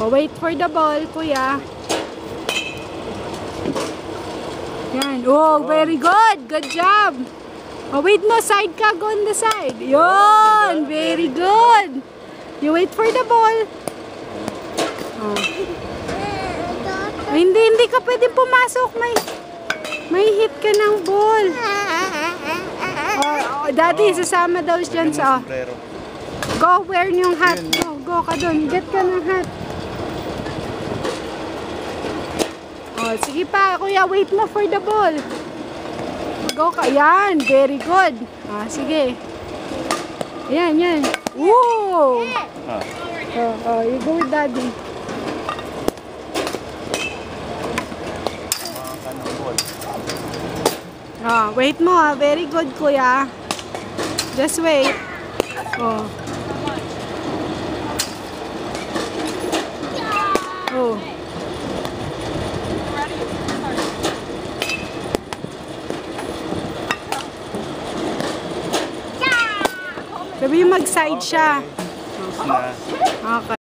Oh, wait for the ball, kuya. Yan. Oh, very good. Good job. Oh, wait mo. Side ka. Go on the side. Yun. Very good. You wait for the ball. Oh. Hindi ka pwede pumasok. May hit ka ng ball. Oh, daddy, sasama daw dyan sa... Go, wear yung hat. Go ka dun. Get ka ng hat. Oh, sige pa, kuya, wait mo for the ball. Go ka. Yan, very good. Ah, sige. Yan. Woo! Oh, you go with daddy. Ah, wait mo, ah. Very good, kuya. Just wait. Oh. Oh. Sabi mag-side siya. Okay.